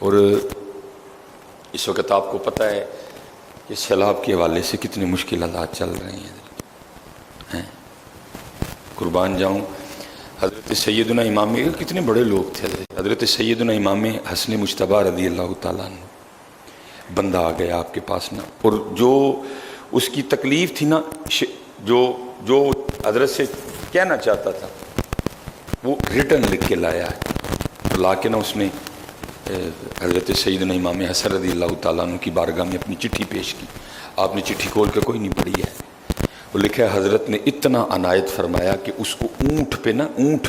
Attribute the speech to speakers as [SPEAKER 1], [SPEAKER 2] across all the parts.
[SPEAKER 1] اور اس وقت آپ کو پتہ ہے کہ سیلاب کے حوالے سے کتنے مشکل حالات چل رہے ہیں۔ قربان جاؤں، حضرت سیدنا امام کتنے بڑے لوگ تھے، حضرت سیدنا امام حسن مجتبیٰ رضی اللہ تعالیٰ عنہ، بندہ آ گیا آپ کے پاس نا، اور جو اس کی تکلیف تھی نا، جو حضرت سے کہنا چاہتا تھا وہ ریٹن لکھ کے لایا ہے، لا کے نا اس نے حضرت سیدنا امام حسن رضی اللہ تعالیٰ عنہ کی بارگاہ میں اپنی چٹھی پیش کی۔ آپ نے چٹھی کھول کے کوئی نہیں پڑھی ہے، وہ لکھا ہے حضرت نے اتنا عنایت فرمایا کہ اس کو اونٹ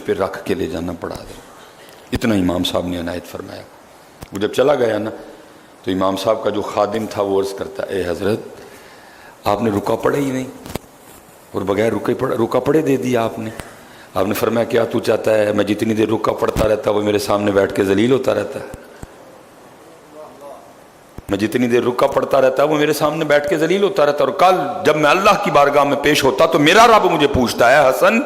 [SPEAKER 1] پہ رکھ کے لے جانا پڑا دے، اتنا امام صاحب نے عنایت فرمایا۔ وہ جب چلا گیا نا تو امام صاحب کا جو خادم تھا وہ عرض کرتا، اے حضرت آپ نے رکا پڑے ہی نہیں، اور بغیر رکا پڑے دے دیا آپ نے۔ آپ نے فرمایا کیا تو چاہتا ہے میں جتنی دیر رکا پڑتا رہتا وہ میرے سامنے بیٹھ کے ذلیل ہوتا رہتا ہے؟ میں جتنی دیر رکا پڑتا رہتا وہ میرے سامنے بیٹھ کے ذلیل ہوتا رہتا، اور کل جب میں اللہ کی بارگاہ میں پیش ہوتا تو میرا رب مجھے پوچھتا ہے، حسن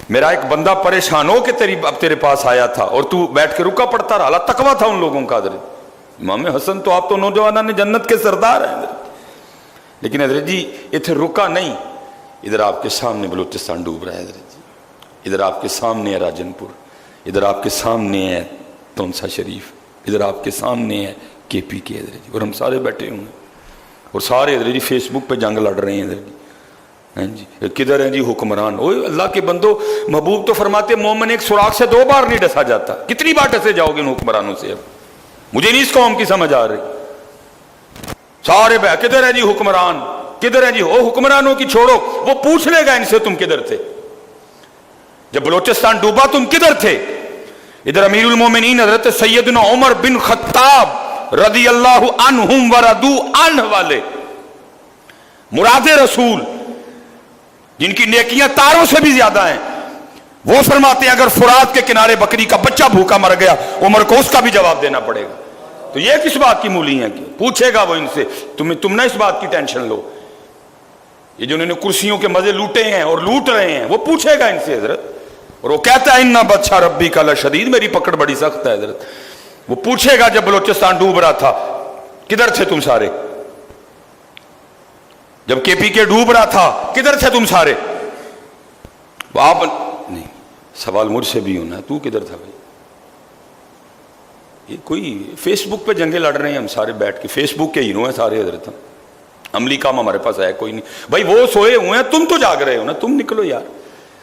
[SPEAKER 1] میرا ایک بندہ پریشان ہو کے اب تیرے پاس آیا تھا اور تو بیٹھ کے رکا پڑتا رہا۔ اللہ تقویٰ تھا ان لوگوں کا حضرت امام حسن تو آپ تو نوجوانوں نے جنت کے سردار ہیں حضرت، لیکن حضرت جی اتنے رکا نہیں، ادھر آپ کے سامنے بلوچستان ڈوب رہا ہے حضرت جی، ادھر آپ کے سامنے ہے راجن پور، ادھر آپ کے سامنے ہے تونسا شریف، ادھر آپ کے سامنے ہے کے پی کے حضرت جی، اور ہم سارے بیٹھے ہوئے ہیں، اور سارے حضرت جی فیس بک پہ جنگ لڑ رہے ہیں حضرت جی۔ کدھر ہیں جی حکمران؟ اوہ اللہ کے بندو، محبوب تو فرماتے مومن ایک سوراخ سے 2 بار نہیں ڈسا جاتا، کتنی بار ڈسے جاؤ گے ان حکمرانوں سے؟ اب مجھے نہیں اس قوم کی سمجھ آ رہی، سارے کدھر ہے جی حکمران، کدھر ہے جی؟ او حکمرانوں کی چھوڑو، وہ پوچھ لے گا ان سے تم کدھر تھے جب بلوچستان ڈوبا، تم کدھر تھے؟ ادھر امیر المومنین حضرت سیدنا عمر بن خطاب رضی اللہ عنہم وردو عنہ والے مراد رسول، جن کی نیکیاں تاروں سے بھی زیادہ ہیں، وہ فرماتے ہیں اگر فرات کے کنارے بکری کا بچہ بھوکا مر گیا عمر کو اس کا بھی جواب دینا پڑے گا۔ تو یہ کس بات کی مولی ہیں کہ پوچھے گا وہ ان سے، تم نہ اس بات کی ٹینشن لو، یہ جو انہوں نے کرسیوں کے مزے لوٹے ہیں اور لوٹ رہے ہیں وہ پوچھے گا ان سے حضرت، اور وہ کہتا ہے اِنَّ بَطْشَ رَبِّكَ لَشَدِيدٌ، میری پکڑ بڑی سخت ہے حضرت۔ وہ پوچھے گا جب بلوچستان ڈوب رہا تھا کدھر تھے تم سارے؟ جب کے پی کے ڈوب رہا تھا کدھر تھے تم سارے؟ آپ نہیں، سوال مجھ سے بھی ہونا ہے، تو کدھر تھا بھائی؟ یہ کوئی فیس بک پہ جنگیں لڑ رہے ہیں، ہم سارے بیٹھ کے فیس بک کے ہیرو ہیں سارے حضرت، عملی کام ہمارے پاس ہے کوئی نہیں بھائی، وہ سوئے ہوئے ہیں، تم تو جاگ رہے ہو نا، تم نکلو یار۔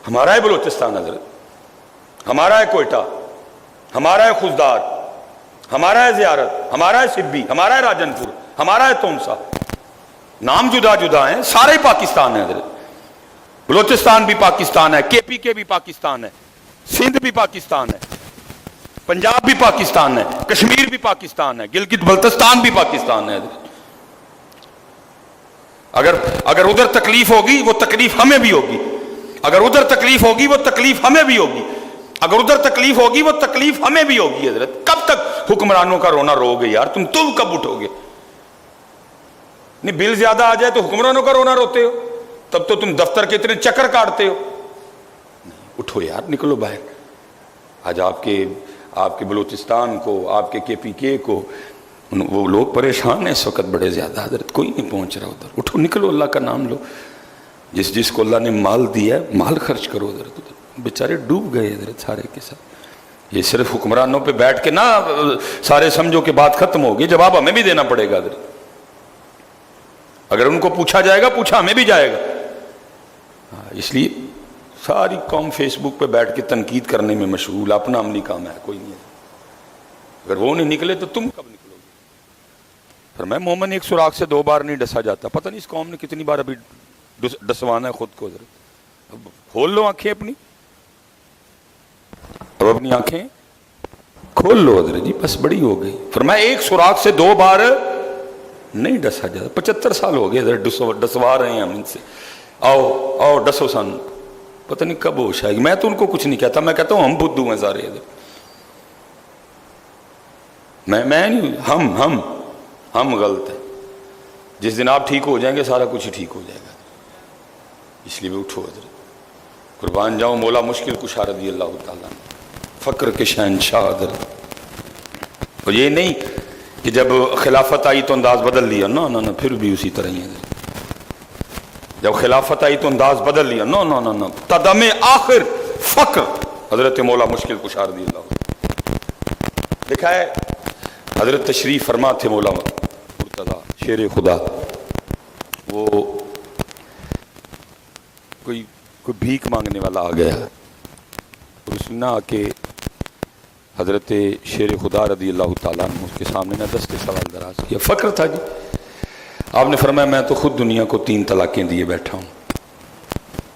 [SPEAKER 1] ہمارا ہے بلوچستان حضرت، ہمارا ہے کوئٹہ، ہمارا ہے خزدار، ہمارا ہے زیارت، ہمارا ہے سبی، ہمارا ہے راجن پور، ہمارا ہے تونسا، نام جدا جدا ہیں، سارے پاکستان ہیں حضرت، بلوچستان بھی پاکستان ہے، کے پی کے بھی پاکستان ہے، سندھ بھی پاکستان ہے، پنجاب بھی پاکستان ہے، کشمیر بھی پاکستان ہے، گلگت بلتستان بھی پاکستان ہے حضرت۔ اگر ادھر تکلیف ہوگی وہ تکلیف ہمیں بھی ہوگی، اگر ادھر تکلیف ہوگی وہ تکلیف ہمیں بھی ہوگی، اگر ادھر تکلیف ہوگی وہ تکلیف ہمیں بھی ہوگی حضرت۔ کب تک حکمرانوں کا رونا رو گے یار؟ تم کب اٹھو گے؟ نہیں بل زیادہ آ جائے تو حکمرانوں کا رونا روتے ہو، تب تو تم دفتر کے اتنے چکر کاٹتے ہو۔ اٹھو یار، نکلو باہر۔ آج آپ کے بلوچستان کو، آپ کے پی کے کو، وہ لوگ پریشان ہیں اس وقت بڑے زیادہ حضرت، کوئی نہیں پہنچ رہا ادھر۔ اٹھو نکلو، اللہ کا نام لو، جس کو اللہ نے مال دیا ہے مال خرچ کرو حضرت۔ ادھر بیچارے ڈوب گئے حضرت سارے کے ساتھ۔ یہ صرف حکمرانوں پہ بیٹھ کے نہ سارے سمجھو کہ بات ختم ہوگی، جواب ہمیں بھی دینا پڑے گا حضرت۔ اگر ان کو پوچھا جائے گا، پوچھا ہمیں بھی جائے گا۔ اس لیے ساری قوم فیس بک پہ بیٹھ کے تنقید کرنے میں مشغول، اپنا عملی کام ہے کوئی نہیں ہے۔ اگر وہ نہیں نکلے تو تم کب نکلو گے؟ فرمایا مومن ایک سوراخ سے 2 بار نہیں ڈسا جاتا۔ پتہ نہیں اس قوم نے کتنی بار ابھی ڈسوانا ہے خود کو حضرت۔ اب کھول لو آنکھیں اپنی، اب اپنی آنکھیں کھول لو حضرت جی، بس بڑی ہو گئی۔ فرمایا ایک سوراخ سے 2 بار نہیں ڈسا جاتا۔ 75 سال ہو گئے حضرت ڈسوا رہے ہیں ہم ان سے، آؤ ڈسو سن، پتہ نہیں کب ہوش آئے گی۔ میں تو ان کو کچھ نہیں کہتا، میں کہتا ہوں ہم بدھو ہیں سارے حضرت، میں نہیں، ہم غلط ہیں۔ جس دن آپ ٹھیک ہو جائیں گے سارا کچھ ہی ٹھیک ہو جائے گا۔ اس لیے اٹھو حضرت، قربان جاؤں مولا مشکل کشا رضی اللہ تعالیٰ، فقر کے شہنشاہ حضرت، اور یہ نہیں کہ جب خلافت آئی تو انداز بدل لیا، نہ نہ نہ، پھر بھی اسی طرح ہی ہے. جب خلافت آئی تو انداز بدل لیا، نہ نہ نہ نہ، تدم آخر فقر. حضرت مولا مشکل کشا رضی اللہ لکھا ہے، حضرت تشریف فرما تھے مولا مرتضیٰ شیر خدا. وہ کوئی بھیک مانگنے والا آ گیا، اس نے آ کے حضرت شیر خدا رضی اللہ تعالیٰ عنہ اس کے سامنے نہ دست سوال دراز کیا. فقر تھا جی. آپ نے فرمایا میں تو خود دنیا کو 3 طلاقیں دیے بیٹھا ہوں،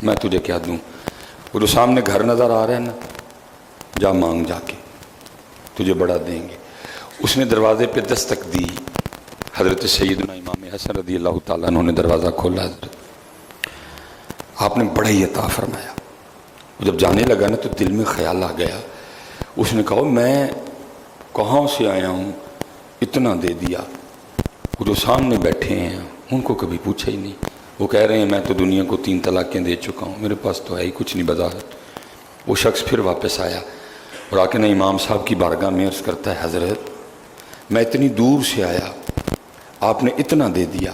[SPEAKER 1] میں تجھے کیا دوں؟ وہ جو سامنے گھر نظر آ رہے ہیں نا، جا مانگ جا کے، تجھے بڑا دیں گے. اس نے دروازے پہ دستک دی. حضرت سیدنا امام حسن رضی اللہ تعالیٰ عنہ نے دروازہ کھولا. حضرت آپ نے بڑا ہی عطا فرمایا. جب جانے لگا نا تو دل میں خیال آ گیا. اس نے کہا میں کہاں سے آیا ہوں، اتنا دے دیا. وہ جو سامنے بیٹھے ہیں ان کو کبھی پوچھا ہی نہیں. وہ کہہ رہے ہیں میں تو دنیا کو 3 طلاقیں دے چکا ہوں، میرے پاس تو ہے ہی کچھ نہیں بازار. وہ شخص پھر واپس آیا اور آ کے نا امام صاحب کی بارگاہ میں عرض کرتا ہے، حضرت میں اتنی دور سے آیا، آپ نے اتنا دے دیا.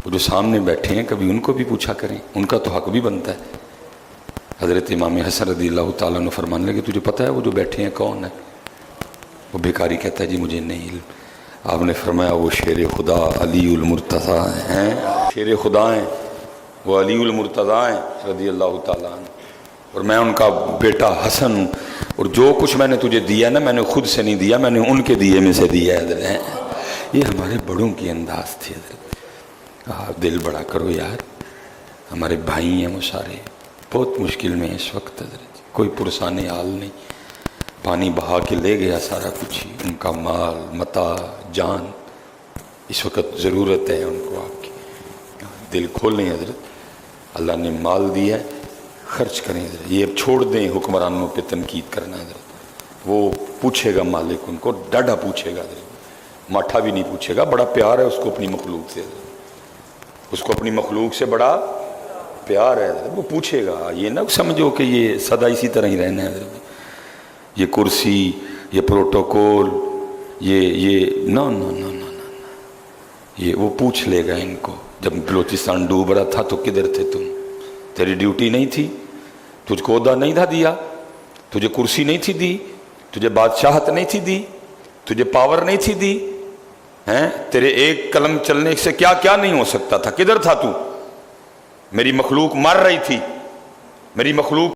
[SPEAKER 1] وہ جو سامنے بیٹھے ہیں کبھی ان کو بھی پوچھا کریں، ان کا تو حق بھی بنتا ہے. حضرت امام حسن رضی اللہ تعالیٰ عنہ فرمانے لگے تجھے پتہ ہے وہ جو بیٹھے ہیں کون ہے؟ وہ بیکاری کہتا ہے جی مجھے نہیں علم. آپ نے فرمایا وہ شیر خدا علی المرتضیٰ ہیں. شیر خدا ہیں، وہ علی المرتضیٰ ہیں رضی اللہ تعالیٰ عنہ، اور میں ان کا بیٹا حسن ہوں. اور جو کچھ میں نے تجھے دیا نا، میں نے خود سے نہیں دیا، میں نے ان کے دیے میں سے دیا ہے. حضرت یہ ہمارے بڑوں کی انداز تھی. حضرت دل بڑا کرو یار، ہمارے بھائی ہیں وہ سارے بہت مشکل میں اس وقت. حضرت کوئی پرسان حال نہیں، پانی بہا کے لے گیا سارا کچھ ہی، ان کا مال متاع جان. اس وقت ضرورت ہے ان کو آپ کی. دل کھولیں حضرت، اللہ نے مال دیا ہے، خرچ کریں حضرت. یہ اب چھوڑ دیں حکمرانوں پہ تنقید کرنا حضرت. وہ پوچھے گا مالک ان کو، ڈاڈا پوچھے گا حضرت، ماٹھا بھی نہیں پوچھے گا. بڑا پیار ہے اس کو اپنی مخلوق سے حضرت، اس کو اپنی مخلوق سے بڑا پیار ہے حضرت. وہ پوچھے گا. یہ نہ سمجھو کہ یہ سدا اسی طرح ہی رہنا ہے حضرت، یہ کرسی، یہ پروٹوکول، یہ نہ نہ نہ نہ نہ، یہ وہ پوچھ لے گا ان کو. جب بلوچستان ڈوب رہا تھا تو کدھر تھے تم؟ تیری ڈیوٹی نہیں تھی؟ تجھ کو عہدہ نہیں تھا دیا؟ تجھے کرسی نہیں تھی دی؟ تجھے بادشاہت نہیں تھی دی؟ تجھے پاور نہیں تھی دی؟ ہیں تیرے ایک قلم چلنے سے کیا کیا نہیں ہو سکتا تھا؟ کدھر تھا تو؟ میری مخلوق مر رہی تھی، میری مخلوق